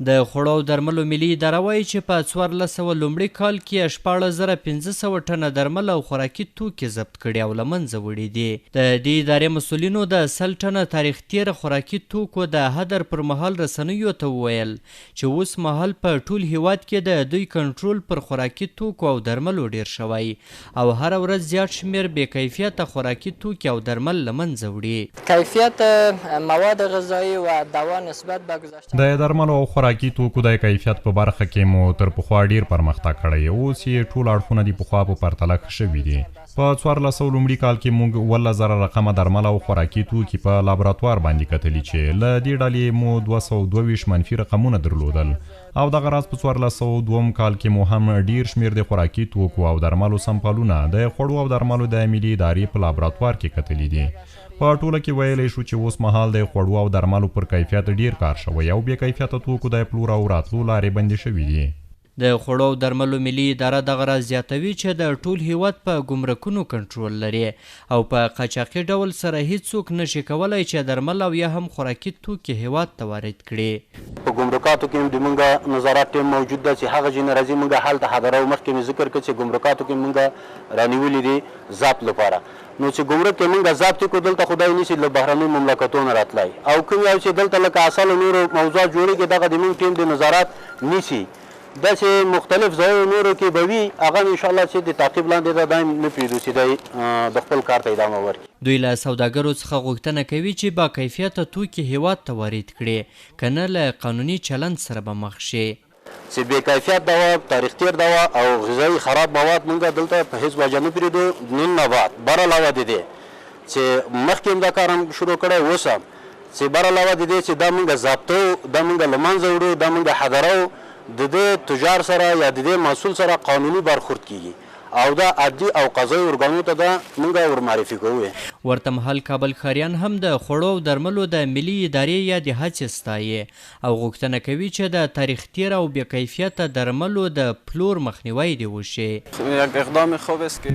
د خوړو او درملو ملي اداره وایي چې په 1400 لومړي کال کې 16500 ټنه درمل او خوراکي توکي ضبط کړي او له منځه وړي دي. د دې ادارې مسؤلینو د 100 ټنه تاریخ تیره خوراکي توکو د هدر پر مهال رسنیو ته وویل چې اوس مهال په ټول هیواد کې د دوی کنټرول پر خوراکي توکو او درملو ډیر شوی او هر ورځ زیات شمیر بې کیفیته خوراکي توکي او درمل له منځه وړي. کیفیت مواد غذایی و دوا نسبت به گذشته د درملو او خوراکي توکو د کیفیت په برخه کې مو تر پخوا ډیر پرمختګ کړی. اوس یې ټول اړخونه د پخوا په پرتله ښه شوي دي. په 1400 لومړي کال کې موږ 11000 رقمه درمل او خوراکي توکي په لابراتوار باندې کتلي چې له دې ډلې مو 222 منفي رقمونه درلودل او دغه راز په 1402 کال کې مو هم ډیر شمیر د خوراکي توکو او درملو سمپلونه د خوړو او درملو د ملي ادارې په لابراتوار کې کتلي دي. په ټوله کې ویلی شو چې اوس مهال د خوړو او درملو پر کیفیت ډیر کار شوی او بې کیفیته توکو د پلور او راتلو لارې بندې شوي دي. د خوړو او درملو ملي اداره دغه راز زیاتوي چې د ټول هیواد په ګمرکونو کنټرول لري او په قاچاقي ډول سره هیڅوک نشي کولی چې درمل او یا هم خوراکي توکي هیواد ته وارد کړي. په ګمرکاتو کې د موږ نظارت ټیم موجود ده چې هغه جنه راځي موږ هلته حاضرو. مخکې مې ذکر کړ چې ګمرکاتو کې موږ رانیولي دي ضبط لپاره، نو چې ګمرک کې موږ ضبط کو دلته خدای نیسي له بهرنۍ مملکتونو راتلای او کوم یو چې دلته لکه اصل نورو موضوعات جوړیږي دغه د موږ ټیم د نظارت نیسي. داسې مختلف ځایو نورو کې به وي هغه انشاءالله چې د تعقیب لاندې د دایم نه پرېږدو چې دی د خپل کار ته ادامه ورکړي. دوی له سوداګرو څخه غوښتنه کوي چې با کیفیته توکي هیواد ته وارد کړي که نه له قانوني چلند سره به مخ شي. چې بې کیفیت دوا، تاریخ تیر دوا او غذایي خراب مواد موږ دلته په هیڅ وجه نه پرېږدو. نن نه بعد بر علاوه د دې چې مخکې هم دا کار هم شروع کړی اوس هم چې بر علاوه د دې چې دا موږ ضبطو، دا موږ له منځه وړو، دا موږ حاضرو، د دې تجار سره یا د دې محصول سره قانوني برخورد کیږي او دا عادي او قضایي ارګانونو ته دا موږ ورمعرفي کوو. ورته مهال کابل ښاریان هم د خوړو او درملو د ملي ادارې یا د هڅې ستایي او غوښتنه کوي چې د تاریخ تیر او بې کیفیته درملو د پلور مخنیوی دې وشي.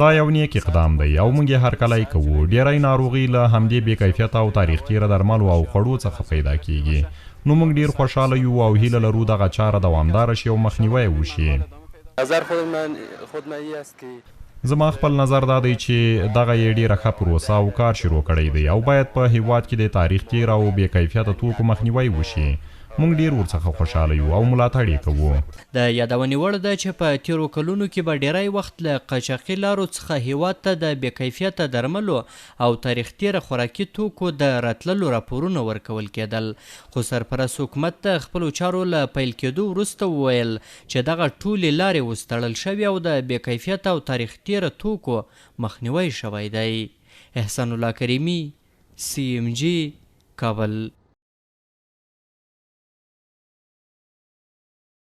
دا یو نیک اقدام دی او موږ یې هرکلی کوو. ډیری ناروغي له همدې بې کیفیته او تاریخ تیره درملو او خوړو څخه پیدا کیږي. نو موږ ډیر خوشحاله یو او هیله لرو دغه چاره دوامداره شي او مخنیوی وشي. زما خپل نظر دا دی چې دغه یې ډیره ښه پروسه او کار شروع کړی دی او باید په هیواد کې د تاریخ تیر او بې کیفیته توکو مخنیوی وشي. موږ ډیر ورڅخه خوشحاله یو او ملاتړ یې کوو. د یادونې وړ ده چې په تیرو کلونو کې به ډیری وخت له قاچاقي لارو څخه هیواد ته د بې کیفیته درملو او تاریخ تیره خوراکي توکو د راتللو راپورونه ورکول کېدل، خو سرپرست حکومت د خپلو چارو له پیل کېدو وروسته وویل چې دغه ټولې لارې اوس تړل شوي او د بې کیفیته او تاریخ تیره توکو مخنیوی شوی دی. احسان الله کریمي، CMG، کابل.